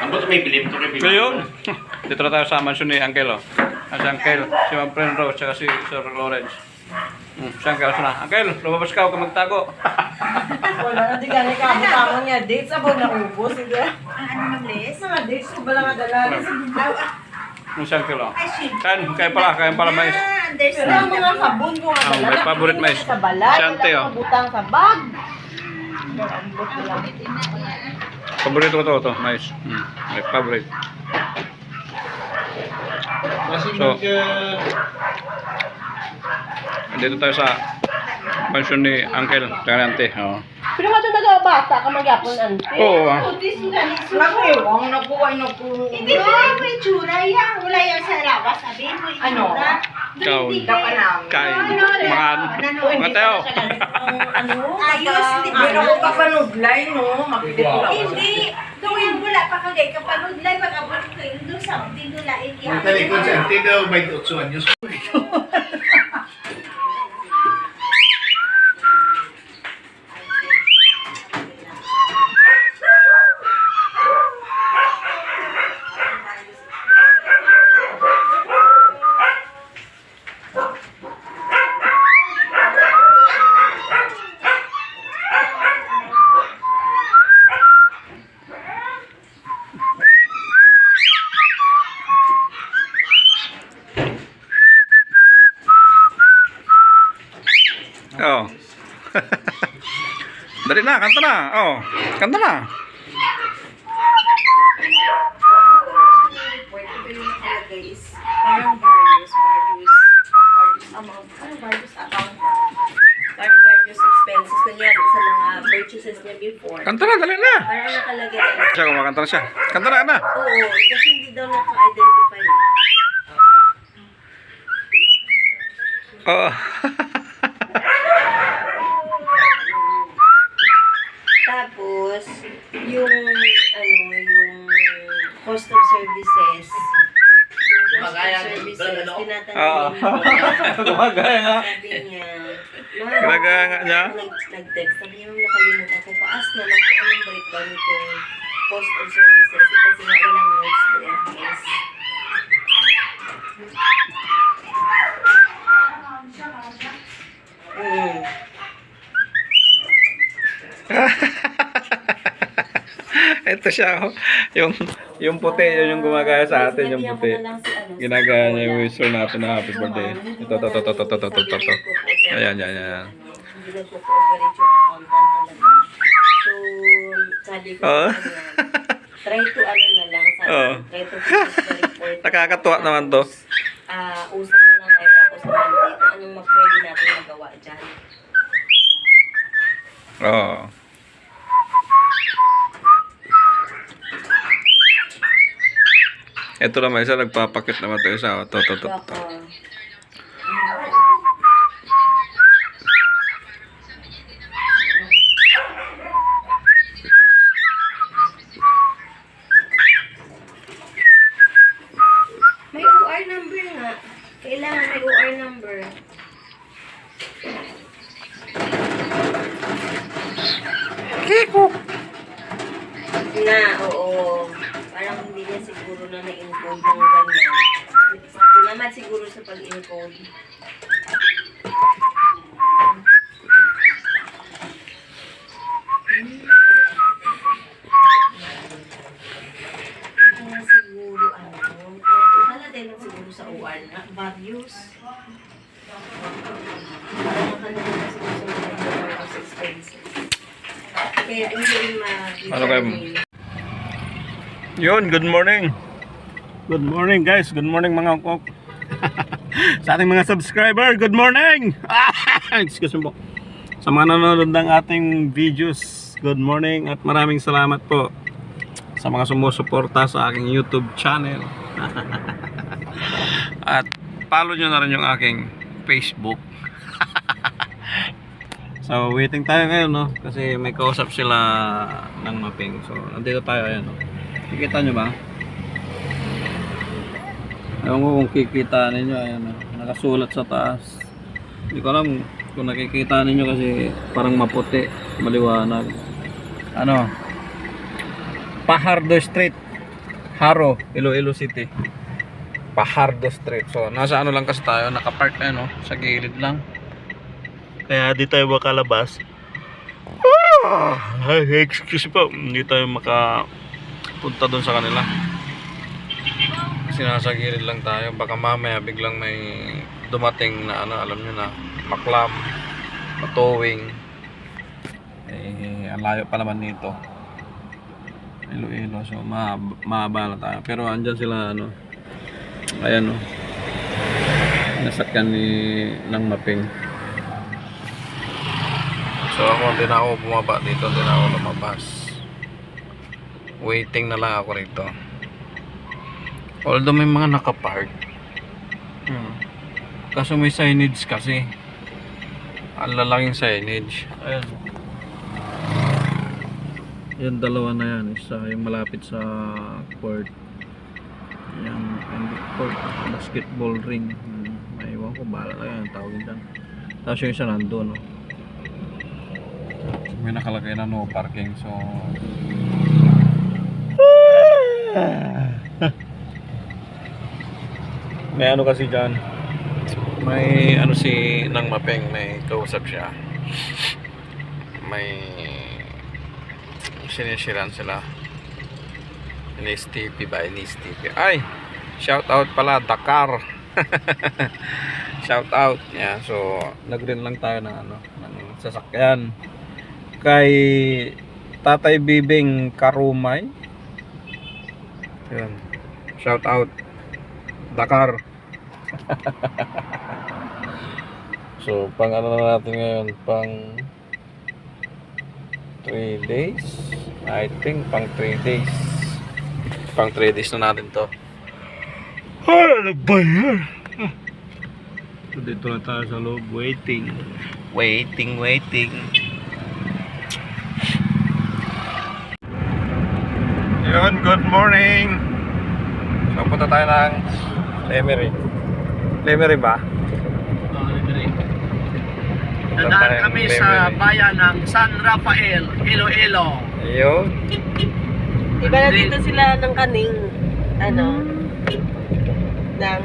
Ambot may bilim to kay Ngayon, dito na tayo sa mansion ni Uncle, oh. Si Uncle, si Ma'am Friend Rose, tsaka si Sir Lawrence. Si Uncle, asa na? Uncle, lumabas ka, huwag ka magtago. Wala na di gani ka mo niya dates abog na ubos sila. Ano mang les? Mga dates ko bala nga dala. Si Uncle, oh. Kain pala mais. Pero ang mga sabon ko nga dala. May favorite mais. Sa balay, Si Ante, oh. butang sa bag. Ambot lang. Paborito ko to, mais. May favorite. So, dito tayo sa mansion ni Uncle, tsaka ni Ante. Oh. Pero nga doon nagabata ka magyapon ante. Oo, ah. Nakiwang nakuha na ko. Hindi mo yung itsura yan. Wala yung sa labas. Sabi mo itsura. Ikaw, Hindi ka pa lang. kain. Mga tayo. Ayos, di ba? Pero kung kapanudlay, no? Makilit ko lang. Hindi. Tuwing wala pa kagay kapanood lang. Pag-abot ko yun doon sa tinula. Ang talikod sa ante daw may 8 anyos. Oh. Dali na, kanta na. Oh, kanta na. Parang various expenses. Kunyari sa mga purchases niya before. Kanta na, dali na. Parang nakalagay lang. Siya, kumakanta na siya. Kanta na, na. Oo, kasi hindi daw naka-identify. Oh. Tapos, yung cost of services. Yung cost of services, tinatanong Gumagaya nga. sabi niya, Ginagaya nga niya. Nag-text, sabi niya, nakalimutan ko, paas na lang kung anong breakdown nitong cost of services. Kasi nga walang notes to FS. Ito siya, oh. Yung puti, yun yung gumagaya sa atin, yung puti. Ginagaya niya yung whistle natin na happy birthday. Ito. Ayan. Hindi nagpo-cooperate yung accountant talaga. So, sabi ko Oh. sa kanya, try to na lang, sabi Oh. ko, try to finish the report. Nakakatuwa naman to. Usap na lang tayo tapos na dito. Anong pwede natin magawa dyan? Oo. Ito naman isa, nagpapakit naman ito isa. To. Baka, may OR number nga. Kailangan may OR number. Kiko! Oo. Parang hindi niya siguro na na-encode ng ganyan. Tinamat siguro sa pag-encode. Kaya siguro wala din siguro sa OR na values. Parang nakalagay na siguro sa mga various expenses. Kaya hindi Ano kayo? Yun, good morning. Good morning guys, good morning mga kok. Sa ating mga subscriber, good morning. Excuse me po. Sa mga nanonood ng ating videos, good morning at maraming salamat po sa mga sumusuporta sa aking YouTube channel. At follow nyo na rin yung aking Facebook. So waiting tayo ngayon, no, kasi may kausap sila ng mapping. So nandito tayo, ayan, no. Kikita nyo ba? Ewan ko kung kikita ninyo, ayan, no. Nakasulat sa taas. Hindi ko alam kung nakikita ninyo kasi parang maputi, maliwanag. Ano? Pajardo Street, Haro, Iloilo City. Pajardo Street. So, nasa ano lang kasi tayo, nakapark na no, sa gilid lang. Kaya di tayo makalabas. Excuse po, hindi tayo makapunta doon sa kanila. Kasi nasa gilid lang tayo. Baka mamaya biglang may dumating na ano, alam nyo na, maklam, matowing. Ang layo pa naman nito. Iloilo, so maabala tayo. Pero andyan sila ano, ayan o, nasakyan ng Maping. So ako din ako bumaba dito, din ako lumabas. Waiting na lang ako rito. Although may mga nakapark, kaso may signage kasi, ang lalaking signage. Ayan, yan dalawa na yan, isa yung malapit sa court, yan court, basketball ring, may iwan ko, bahala lang yan tawagin dyan. Tapos yung isa nandun, no? May nakalagay na no parking, so may ano kasi dyan, may ano si Nang Mapeng, may kausap siya, may sinisiran sila. NSTP ba? NSTP. Ay! Shout out pala, Dakar. Shout out. Yeah, so nag-rent lang tayo ng ano, ng sasakyan kay Tatay Bibing Karumay. Yan. Shout out Dakar. So pang ano na natin ngayon, pang 3 days, I think pang 3 days. Pang 3 days na natin to. Ano ba yan? So dito na tayo sa loob, waiting. Yun, good morning. So punta tayo ng Lemery. Lemery ba? Dadaan kami sa bayan ng San Rafael, Iloilo. Ayun. Diba nandito sila ng kaning, ano, ng,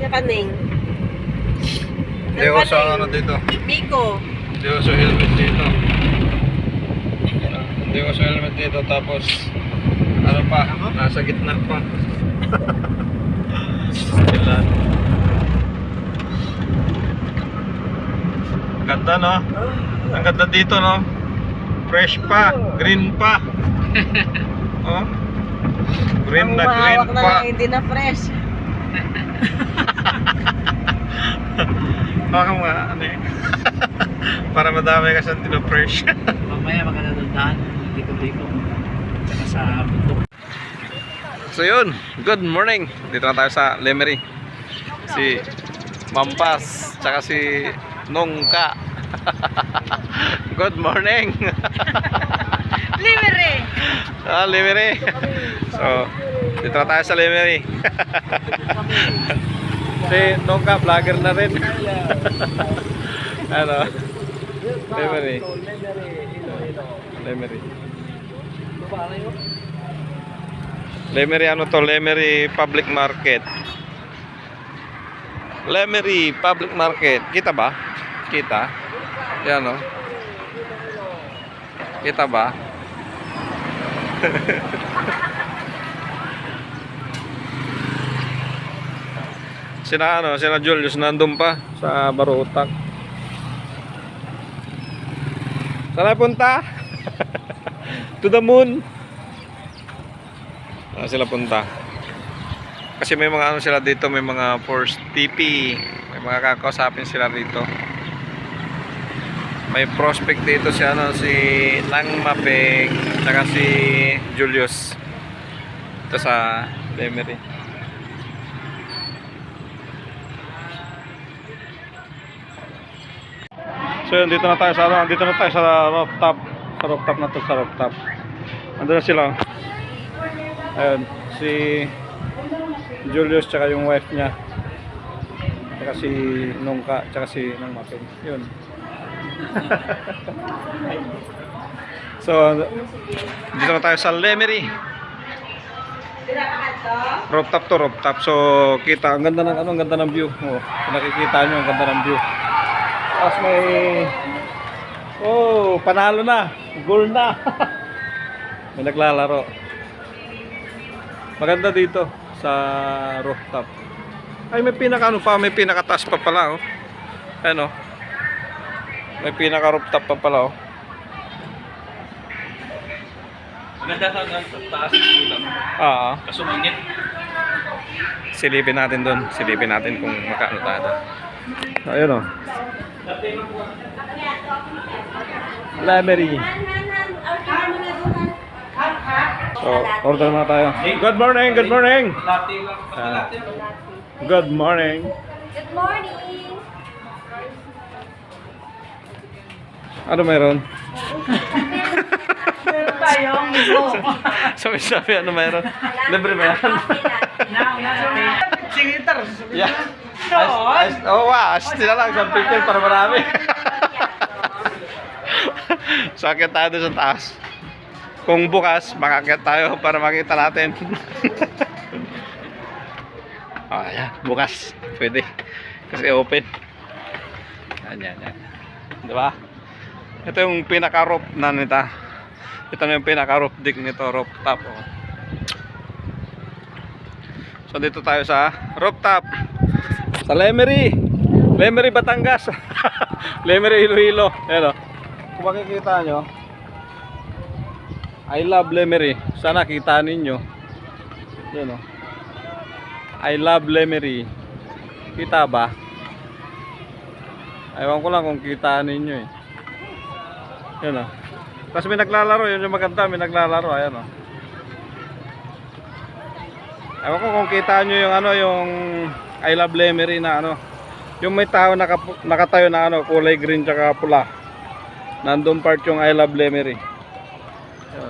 yung kaning. Hindi ko sa ano dito. Miko. Hindi ko sa helmet dito. Hindi ko sa helmet dito. Tapos ano pa, nasa gitna pa. Kailan. Ganda no? Ang ganda dito no? Fresh pa, green pa. Oh. Green na green Humahawak na pa. lang, hindi na fresh. Baka mga ano eh. Para madami kasi hindi na fresh. Mamaya magandang dikot-dikot. Tsaka sa bundok. So yun, good morning. Dito na tayo sa Lemery. Si Mampas, tsaka si Nongka. Good morning. Libre! Lemery. So, dito na tayo sa Lemery. Si Nongka, vlogger na rin. Ano? Lemery. Lemery. Lemery ano to? Lemery Public Market. Lemery Public Market. Kita ba? Kita? Yan o. Kita ba? Sina Julius nandun pa sa Barutak. Saan punta? To the moon. Sila punta. Kasi may mga ano sila dito, may mga force TP, may mga kakausapin sila dito. May prospect dito si ano, si Nang Mapeng, saka si Julius. Ito sa Lemery. So yun, dito na tayo sa ano, dito na tayo sa rooftop. Sa rooftop na to, sa rooftop. Andun na sila. Ayun, si Julius tsaka yung wife niya. Tsaka si Nongka, tsaka si Nang Mapeng. Yun. So, dito na tayo sa Lemery. Rooftop to rooftop. So, kita, ang ganda ng ano, ang ganda ng view. Oh, nakikita nyo, ang ganda ng view. Tapos may panalo na. Goal na. May naglalaro. Maganda dito sa rooftop. Ay, may pinaka ano pa, may pinakataas pa pala, oh. Ayan, oh. May pinaka rooftop pa pala, oh. Maganda sa taas ng Oo. kasumingit. Silipin natin doon. Silipin natin kung magkano tayo doon. Ayun, oh. Lemery. So, order na tayo. Good morning, good morning. Good morning. Good morning! Ano meron? Meron tayong ito. Sabi, ano meron? Libre ba yan? Singitar. Yeah. Wow, sila lang sa picture para marami. So, akit tayo doon sa taas. Kung bukas, makakit tayo para makita natin. Ayan, bukas. Pwede. Kasi open. Yan. Diba? Ito yung pinaka-roof na nito. Ito na yung pinaka-roof deck nito, rooftop. Oh. So, dito tayo sa rooftop. Sa Lemery. Lemery, Batangas. Lemery, Iloilo. Ayan, oh. Kung makikita nyo, I love Lemery. Sana kita ninyo. Yan, oh. I love Lemery. Kita ba? Ewan ko lang kung kita ninyo eh. Yan, oh. Tapos may naglalaro. Yun yung maganda. May naglalaro. Ayan, oh. Ewan ko kung kita nyo yung ano, yung I love Lemery na ano. Yung may tao nakatayo na ano, kulay green tsaka pula. Nandun part yung I love Lemery.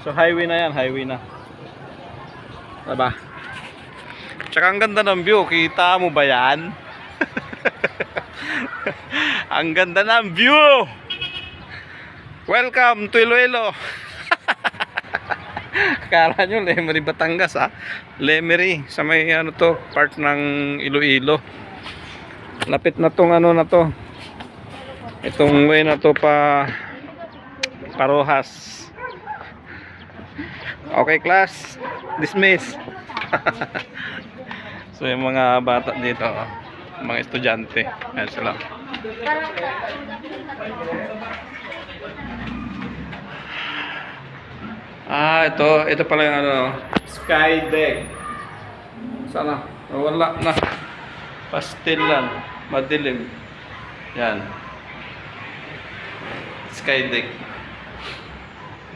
So highway na yan, highway na. Diba? Tsaka ang ganda ng view, kita mo ba yan? Ang ganda ng view! Welcome to Iloilo! Akala nyo, Lemery, Batangas, ha? Lemery, sa may ano to, part ng Iloilo. Lapit na tong ano na to. Itong way na to pa Parojas. Okay, class, dismiss. So yung mga bata dito, mga estudyante, ayan sila. Ito pala yung ano, sky deck. Sana, wala na. Pastel lang, madilim. Yan. Sky deck.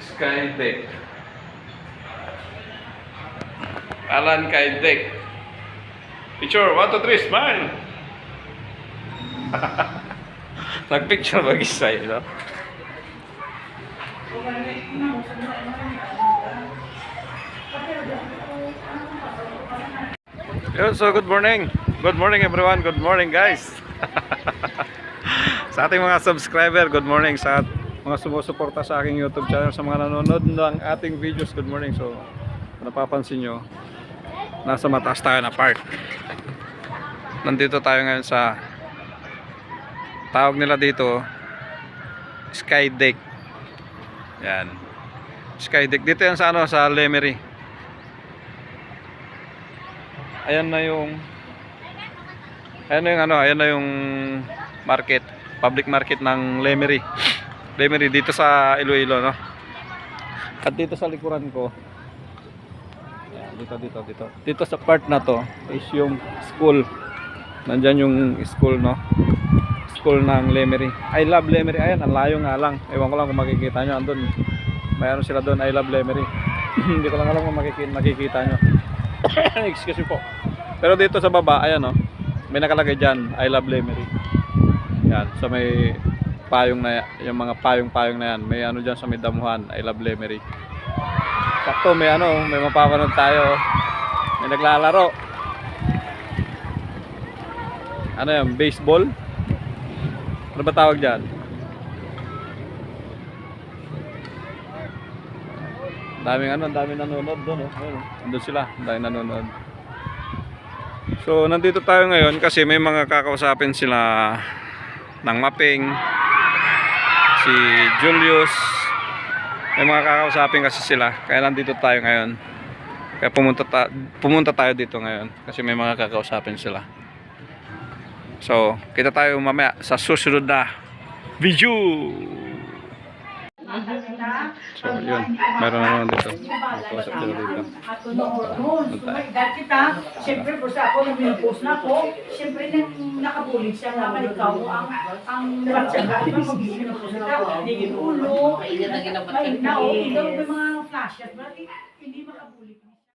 Sky deck. Alan Sky deck. Picture, 1, 2, 3, smile. Nag-picture mag-isa, you know? So good morning. Good morning everyone. Good morning guys. Sa ating mga subscriber, good morning. Sa mga sumusuporta sa aking YouTube channel, sa mga nanonood ng ating videos, good morning. So napapansin nyo, nasa mataas tayo na part. Nandito tayo ngayon sa, tawag nila dito, sky deck. Yan, sky deck. Dito yan sa ano, sa Lemery. Ayan na yung market, public market ng Lemery. Lemery dito sa Iloilo, no? At dito sa likuran ko, dito sa part na to is yung school. Nandyan yung school, no? School ng Lemery. I love Lemery. Ayan, ang layo nga lang. Ewan ko lang kung makikita nyo. Andun, mayroon sila doon, I love Lemery. Hindi ko lang alam kung makikita nyo. Excuse me po. Pero dito sa baba, ayan, no? May nakalagay dyan, I love Lemery. Yan, sa may payong na, yung mga payong na yan. May ano dyan sa may damuhan, I love Lemery. Sakto, may ano, may mapapanood tayo. May naglalaro. Ano yan, baseball? Ano ba tawag dyan? Daming nanonood doon. Ayun, andun sila, daming nanonood. So, nandito tayo ngayon kasi may mga kakausapin sila ng Maping, si Julius. May mga kakausapin kasi sila, kaya nandito tayo ngayon. Kaya pumunta tayo dito ngayon kasi may mga kakausapin sila. So, kita tayo mamaya sa susunod na video. So, yun. Meron naman dito. Nakausap sila dito. Dahil kita, siyempre po sa ako, nung pinupost na ako, siyempre nakabulig siya na ikaw ang nabatsaga. Diba mag-pinupost na, hindi ulo, may na, ikaw may mga flashes.